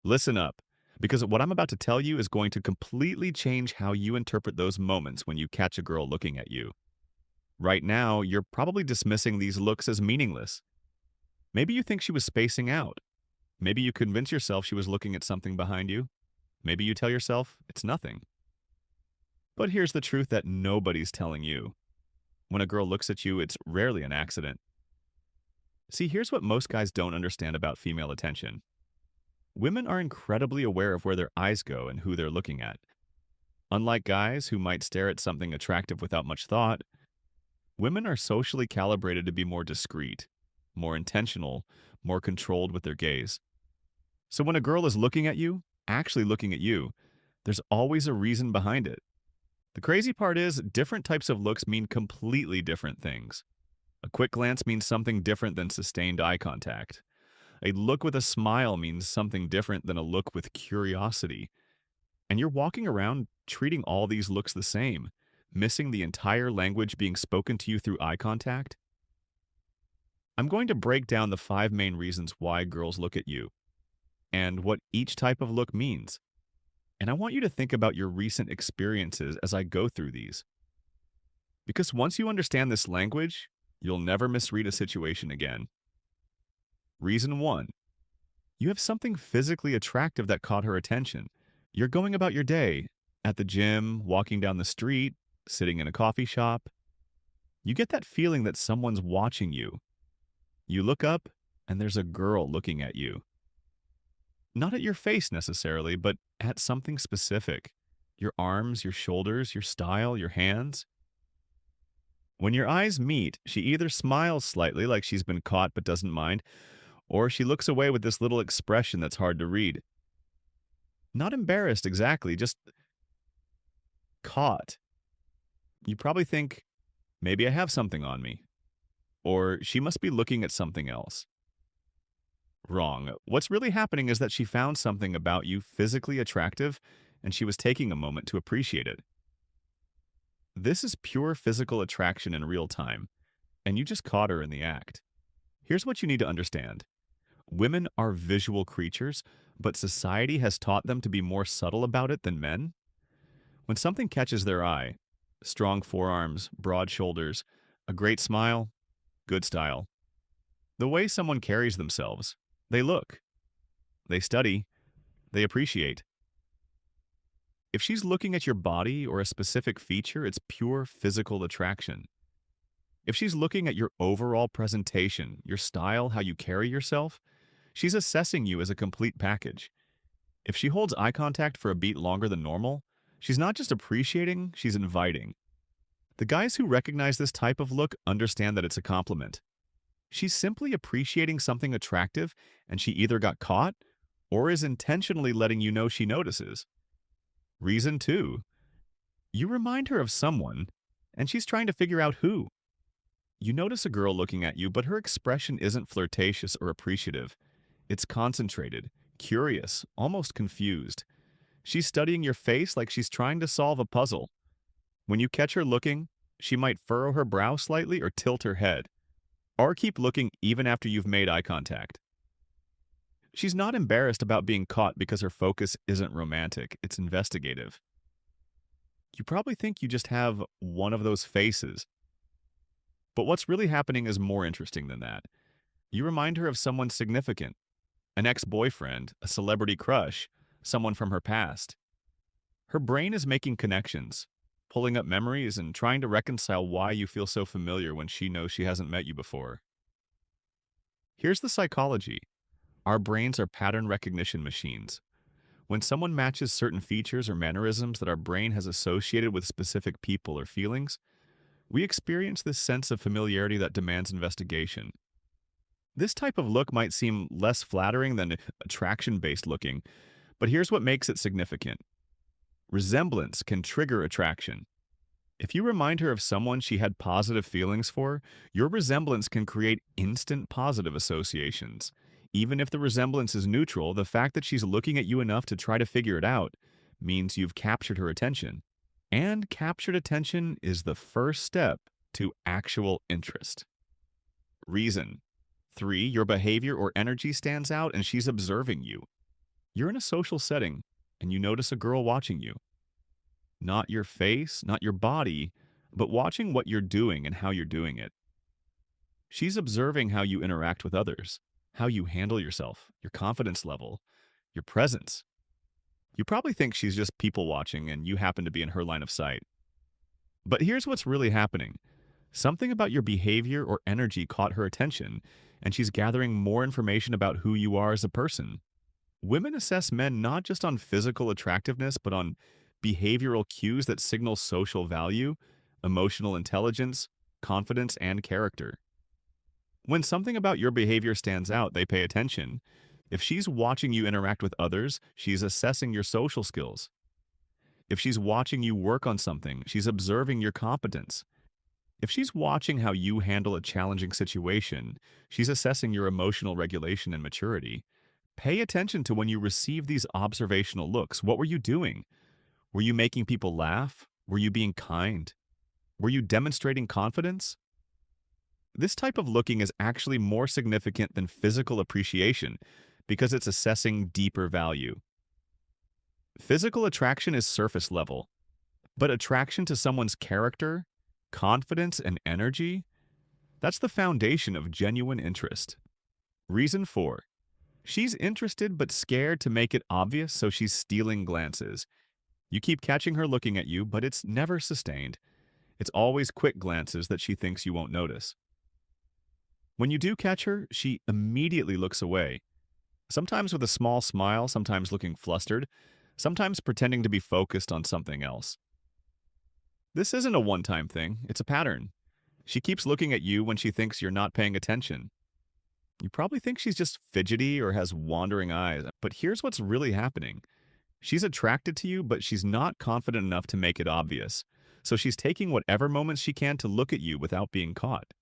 Listen up, because what I'm about to tell you is going to completely change how you interpret those moments when you catch a girl looking at you. Right now, you're probably dismissing these looks as meaningless. Maybe you think she was spacing out. Maybe you convince yourself she was looking at something behind you. Maybe you tell yourself it's nothing. But here's the truth that nobody's telling you. When a girl looks at you, it's rarely an accident. See, here's what most guys don't understand about female attention. Women are incredibly aware of where their eyes go and who they're looking at. Unlike guys who might stare at something attractive without much thought, women are socially calibrated to be more discreet, more intentional, more controlled with their gaze. So when a girl is looking at you, actually looking at you, there's always a reason behind it. The crazy part is, different types of looks mean completely different things. A quick glance means something different than sustained eye contact. A look with a smile means something different than a look with curiosity. And you're walking around treating all these looks the same, missing the entire language being spoken to you through eye contact. I'm going to break down the 5 main reasons why girls look at you and what each type of look means. And I want you to think about your recent experiences as I go through these. Because once you understand this language, you'll never misread a situation again. Reason 1: you have something physically attractive that caught her attention. You're going about your day, at the gym, walking down the street, sitting in a coffee shop. You get that feeling that someone's watching you. You look up, and there's a girl looking at you. Not at your face necessarily, but at something specific. Your arms, your shoulders, your style, your hands. When your eyes meet, she either smiles slightly like she's been caught but doesn't mind, or she looks away with this little expression that's hard to read. Not embarrassed exactly, just caught. You probably think, maybe I have something on me, or she must be looking at something else. Wrong. What's really happening is that she found something about you physically attractive, and she was taking a moment to appreciate it. This is pure physical attraction in real time, and you just caught her in the act. Here's what you need to understand. Women are visual creatures, but society has taught them to be more subtle about it than men. When something catches their eye, strong forearms, broad shoulders, a great smile, good style. The way someone carries themselves, they look, they study, they appreciate. If she's looking at your body or a specific feature, it's pure physical attraction. If she's looking at your overall presentation, your style, how you carry yourself, she's assessing you as a complete package. If she holds eye contact for a beat longer than normal, she's not just appreciating, she's inviting. The guys who recognize this type of look understand that it's a compliment. She's simply appreciating something attractive, and she either got caught or is intentionally letting you know she notices. Reason 2: you remind her of someone, and she's trying to figure out who. You notice a girl looking at you, but her expression isn't flirtatious or appreciative. It's concentrated, curious, almost confused. She's studying your face like she's trying to solve a puzzle. When you catch her looking, she might furrow her brow slightly or tilt her head, or keep looking even after you've made eye contact. She's not embarrassed about being caught because her focus isn't romantic, it's investigative. You probably think you just have one of those faces, but what's really happening is more interesting than that. You remind her of someone significant, an ex-boyfriend, a celebrity crush, someone from her past. Her brain is making connections, pulling up memories and trying to reconcile why you feel so familiar when she knows she hasn't met you before. Here's the psychology. Our brains are pattern recognition machines. When someone matches certain features or mannerisms that our brain has associated with specific people or feelings, we experience this sense of familiarity that demands investigation. This type of look might seem less flattering than attraction-based looking, but here's what makes it significant. Resemblance can trigger attraction. If you remind her of someone she had positive feelings for, your resemblance can create instant positive associations. Even if the resemblance is neutral, the fact that she's looking at you enough to try to figure it out means you've captured her attention. And captured attention is the first step to actual interest. Reason 3: your behavior or energy stands out and she's observing you. You're in a social setting and you notice a girl watching you. Not your face, not your body, but watching what you're doing and how you're doing it. She's observing how you interact with others, how you handle yourself, your confidence level, your presence. You probably think she's just people watching and you happen to be in her line of sight. But here's what's really happening. Something about your behavior or energy caught her attention, and she's gathering more information about who you are as a person. Women assess men not just on physical attractiveness, but on behavioral cues that signal social value, emotional intelligence, confidence, and character. When something about your behavior stands out, they pay attention. If she's watching you interact with others, she's assessing your social skills. If she's watching you work on something, she's observing your competence. If she's watching how you handle a challenging situation, she's assessing your emotional regulation and maturity. Pay attention to when you receive these observational looks. What were you doing? Were you making people laugh? Were you being kind? Were you demonstrating confidence? This type of looking is actually more significant than physical appreciation because it's assessing deeper value. Physical attraction is surface level, but attraction to someone's character, confidence, and energy, that's the foundation of genuine interest. Reason 4. She's interested but scared to make it obvious, so she's stealing glances. You keep catching her looking at you, but it's never sustained. It's always quick glances that she thinks you won't notice. When you do catch her, she immediately looks away, sometimes with a small smile, sometimes looking flustered, sometimes pretending to be focused on something else. This isn't a one-time thing, it's a pattern. She keeps looking at you when she thinks you're not paying attention. You probably think she's just fidgety or has wandering eyes, but here's what's really happening. She's attracted to you, but she's not confident enough to make it obvious. So she's taking whatever moments she can to look at you without being caught.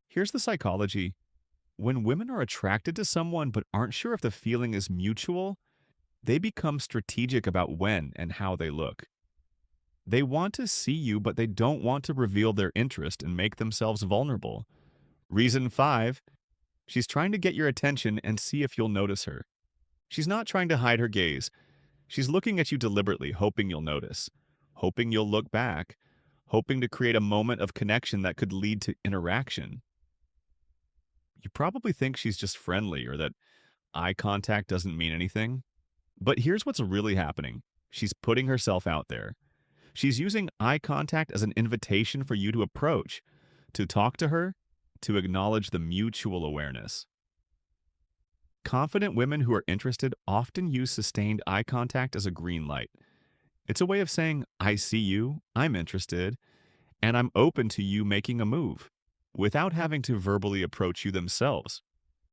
Here's the psychology. When women are attracted to someone but aren't sure if the feeling is mutual, they become strategic about when and how they look. They want to see you, but they don't want to reveal their interest and make themselves vulnerable. Reason 5, she's trying to get your attention and see if you'll notice her. She's not trying to hide her gaze. She's looking at you deliberately, hoping you'll notice, hoping you'll look back, hoping to create a moment of connection that could lead to interaction. You probably think she's just friendly or that eye contact doesn't mean anything. But here's what's really happening. She's putting herself out there. She's using eye contact as an invitation for you to approach, to talk to her, to acknowledge the mutual awareness. Confident women who are interested often use sustained eye contact as a green light. It's a way of saying, I see you, I'm interested, and I'm open to you making a move, without having to verbally approach you themselves.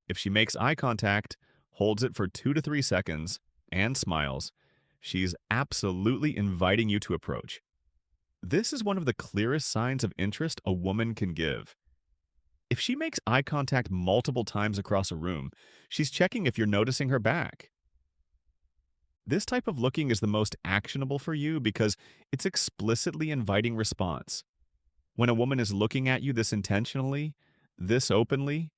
If she makes eye contact, holds it for 2 to 3 seconds, and smiles, she's absolutely inviting you to approach. This is one of the clearest signs of interest a woman can give. If she makes eye contact multiple times across a room, she's checking if you're noticing her back. This type of looking is the most actionable for you because it's explicitly inviting response. When a woman is looking at you this intentionally, this openly,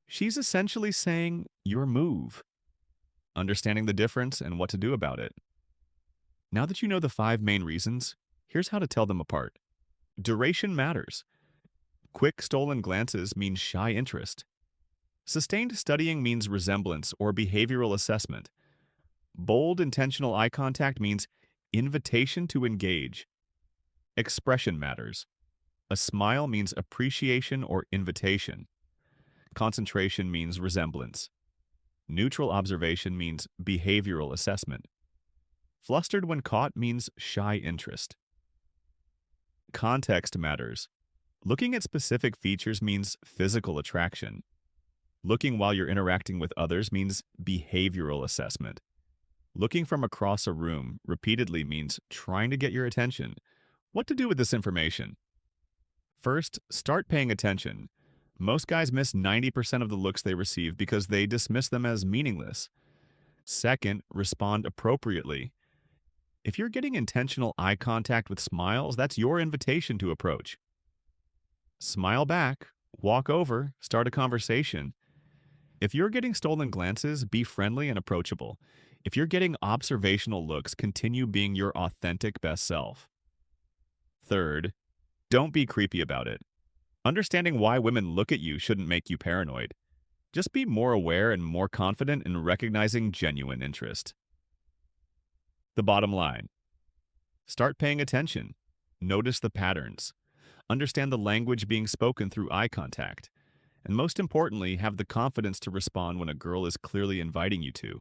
she's essentially saying, your move, understanding the difference and what to do about it. Now that you know the 5 main reasons, here's how to tell them apart. Duration matters. Quick stolen glances mean shy interest. Sustained studying means resemblance or behavioral assessment. Bold, intentional eye contact means invitation to engage. Expression matters. A smile means appreciation or invitation. Concentration means resemblance. Neutral observation means behavioral assessment. Flustered when caught means shy interest. Context matters. Looking at specific features means physical attraction. Looking while you're interacting with others means behavioral assessment. Looking from across a room repeatedly means trying to get your attention. What to do with this information? First, start paying attention. Most guys miss 90% of the looks they receive because they dismiss them as meaningless. Second, respond appropriately. If you're getting intentional eye contact with smiles, that's your invitation to approach. Smile back, walk over, start a conversation. If you're getting stolen glances, be friendly and approachable. If you're getting observational looks, continue being your authentic best self. Third, don't be creepy about it. Understanding why women look at you shouldn't make you paranoid. Just be more aware and more confident in recognizing genuine interest. The bottom line: start paying attention. Notice the patterns. Understand the language being spoken through eye contact. And most importantly, have the confidence to respond when a girl is clearly inviting you to.